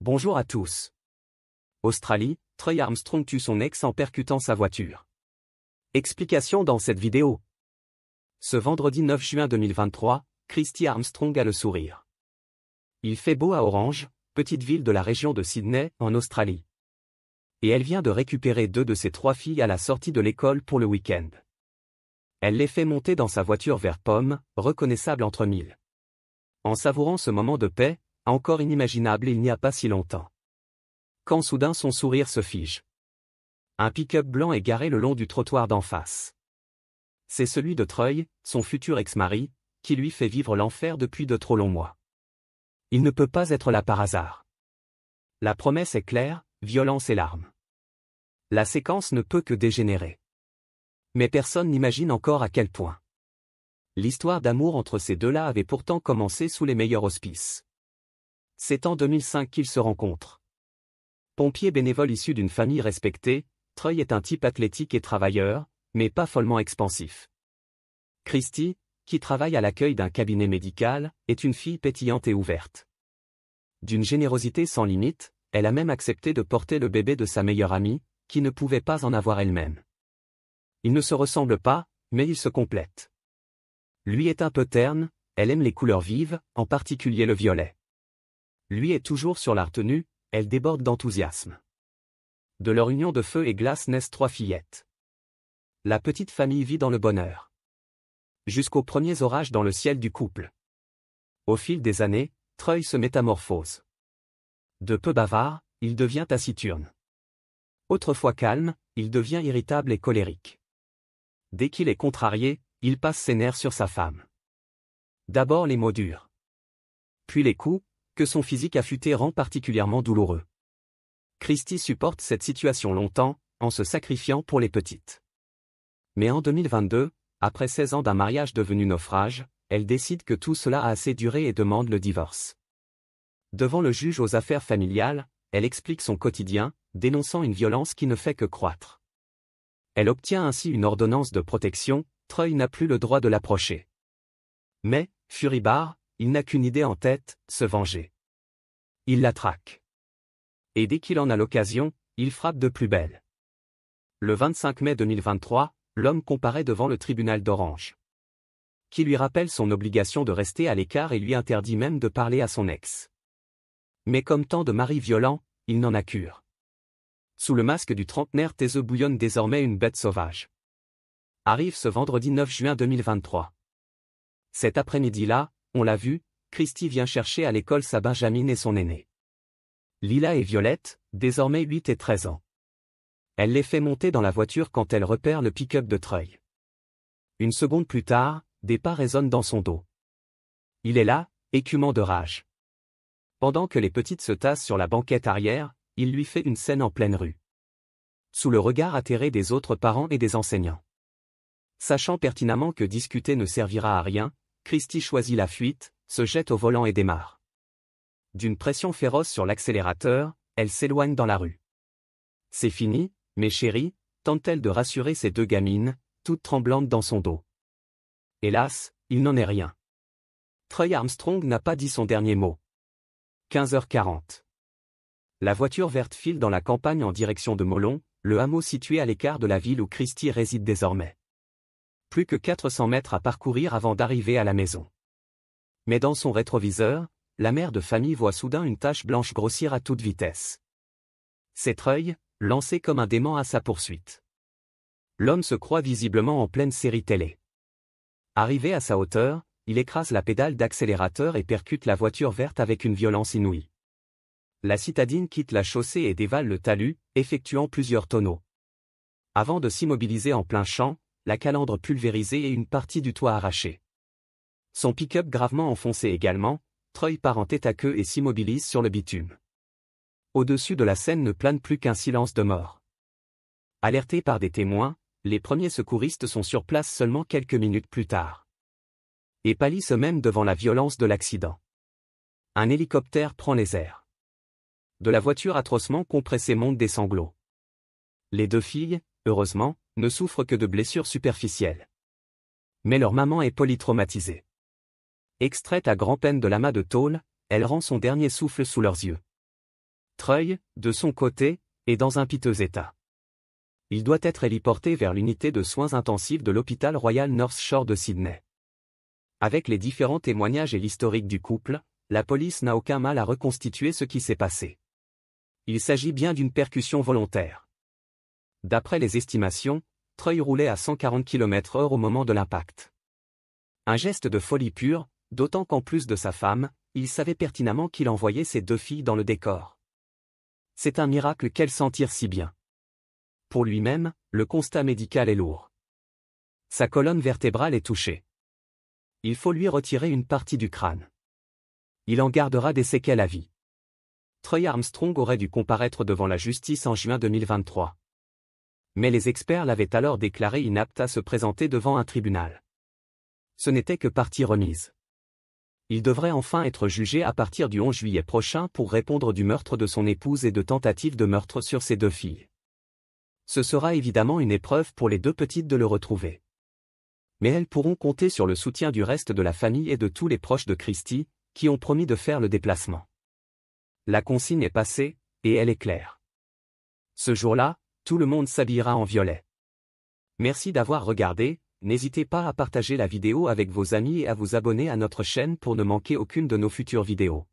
Bonjour à tous. Australie, Troy Armstrong tue son ex en percutant sa voiture. Explication dans cette vidéo. Ce vendredi 9 juin 2023, Christy Armstrong a le sourire. Il fait beau à Orange, petite ville de la région de Sydney, en Australie. Et elle vient de récupérer 2 de ses 3 filles à la sortie de l'école pour le week-end. Elle les fait monter dans sa voiture vert pomme, reconnaissable entre mille. En savourant ce moment de paix, encore inimaginable il n'y a pas si longtemps. Quand soudain son sourire se fige. Un pick-up blanc est garé le long du trottoir d'en face. C'est celui de Troy, son futur ex-mari, qui lui fait vivre l'enfer depuis de trop longs mois. Il ne peut pas être là par hasard. La promesse est claire, violence et larmes. La séquence ne peut que dégénérer. Mais personne n'imagine encore à quel point. L'histoire d'amour entre ces deux-là avait pourtant commencé sous les meilleurs auspices. C'est en 2005 qu'ils se rencontrent. Pompier bénévole issu d'une famille respectée, Troy est un type athlétique et travailleur, mais pas follement expansif. Christy, qui travaille à l'accueil d'un cabinet médical, est une fille pétillante et ouverte. D'une générosité sans limite, elle a même accepté de porter le bébé de sa meilleure amie, qui ne pouvait pas en avoir elle-même. Ils ne se ressemblent pas, mais ils se complètent. Lui est un peu terne, elle aime les couleurs vives, en particulier le violet. Lui est toujours sur la retenue, elle déborde d'enthousiasme. De leur union de feu et glace naissent 3 fillettes. La petite famille vit dans le bonheur. Jusqu'aux premiers orages dans le ciel du couple. Au fil des années, Troy se métamorphose. De peu bavard, il devient taciturne. Autrefois calme, il devient irritable et colérique. Dès qu'il est contrarié, il passe ses nerfs sur sa femme. D'abord les mots durs. Puis les coups, que son physique affûté rend particulièrement douloureux. Christy supporte cette situation longtemps, en se sacrifiant pour les petites. Mais en 2022, après 16 ans d'un mariage devenu naufrage, elle décide que tout cela a assez duré et demande le divorce. Devant le juge aux affaires familiales, elle explique son quotidien, dénonçant une violence qui ne fait que croître. Elle obtient ainsi une ordonnance de protection, Troy n'a plus le droit de l'approcher. Mais, furibard, il n'a qu'une idée en tête, se venger. Il la traque. Et dès qu'il en a l'occasion, il frappe de plus belle. Le 25 mai 2023, l'homme comparaît devant le tribunal d'Orange. Qui lui rappelle son obligation de rester à l'écart et lui interdit même de parler à son ex. Mais comme tant de maris violents, il n'en a cure. Sous le masque du trentenaire taiseux bouillonne désormais une bête sauvage. Arrive ce vendredi 9 juin 2023. Cet après-midi-là, on l'a vu, Christy vient chercher à l'école sa Benjamin et son aîné. Lila et Violette, désormais 8 et 13 ans. Elle les fait monter dans la voiture quand elle repère le pick-up de Troy. Une seconde plus tard, des pas résonnent dans son dos. Il est là, écumant de rage. Pendant que les petites se tassent sur la banquette arrière, il lui fait une scène en pleine rue. Sous le regard atterré des autres parents et des enseignants. Sachant pertinemment que discuter ne servira à rien, Christy choisit la fuite, se jette au volant et démarre. D'une pression féroce sur l'accélérateur, elle s'éloigne dans la rue. C'est fini, mes chéris, tente-t-elle de rassurer ses 2 gamines, toutes tremblantes dans son dos. Hélas, il n'en est rien. Troy Armstrong n'a pas dit son dernier mot. 15h40. La voiture verte file dans la campagne en direction de Molon, le hameau situé à l'écart de la ville où Christy réside désormais. Plus que 400 mètres à parcourir avant d'arriver à la maison. Mais dans son rétroviseur, la mère de famille voit soudain une tache blanche grossir à toute vitesse. C'est Troy, lancé comme un dément à sa poursuite. L'homme se croit visiblement en pleine série télé. Arrivé à sa hauteur, il écrase la pédale d'accélérateur et percute la voiture verte avec une violence inouïe. La citadine quitte la chaussée et dévale le talus, effectuant plusieurs tonneaux. Avant de s'immobiliser en plein champ, la calandre pulvérisée et une partie du toit arrachée. Son pick-up gravement enfoncé également, Troy part en tête à queue et s'immobilise sur le bitume. Au-dessus de la scène ne plane plus qu'un silence de mort. Alertés par des témoins, les premiers secouristes sont sur place seulement quelques minutes plus tard. Et pâlissent même devant la violence de l'accident. Un hélicoptère prend les airs. De la voiture atrocement compressée montent des sanglots. Les 2 filles, heureusement, ne souffrent que de blessures superficielles. Mais leur maman est polytraumatisée. Extraite à grand-peine de l'amas de tôle, elle rend son dernier souffle sous leurs yeux. Treuil, de son côté, est dans un piteux état. Il doit être héliporté vers l'unité de soins intensifs de l'hôpital Royal North Shore de Sydney. Avec les différents témoignages et l'historique du couple, la police n'a aucun mal à reconstituer ce qui s'est passé. Il s'agit bien d'une percussion volontaire. D'après les estimations, Treuil roulait à 140 km/h au moment de l'impact. Un geste de folie pure, d'autant qu'en plus de sa femme, il savait pertinemment qu'il envoyait ses 2 filles dans le décor. C'est un miracle qu'elles s'en tirent si bien. Pour lui-même, le constat médical est lourd. Sa colonne vertébrale est touchée. Il faut lui retirer une partie du crâne. Il en gardera des séquelles à vie. Treuil Armstrong aurait dû comparaître devant la justice en juin 2023. Mais les experts l'avaient alors déclaré inapte à se présenter devant un tribunal. Ce n'était que partie remise. Il devrait enfin être jugé à partir du 11 juillet prochain pour répondre du meurtre de son épouse et de tentative de meurtre sur ses 2 filles. Ce sera évidemment une épreuve pour les 2 petites de le retrouver. Mais elles pourront compter sur le soutien du reste de la famille et de tous les proches de Christy, qui ont promis de faire le déplacement. La consigne est passée, et elle est claire. Ce jour-là, tout le monde s'habillera en violet. Merci d'avoir regardé, n'hésitez pas à partager la vidéo avec vos amis et à vous abonner à notre chaîne pour ne manquer aucune de nos futures vidéos.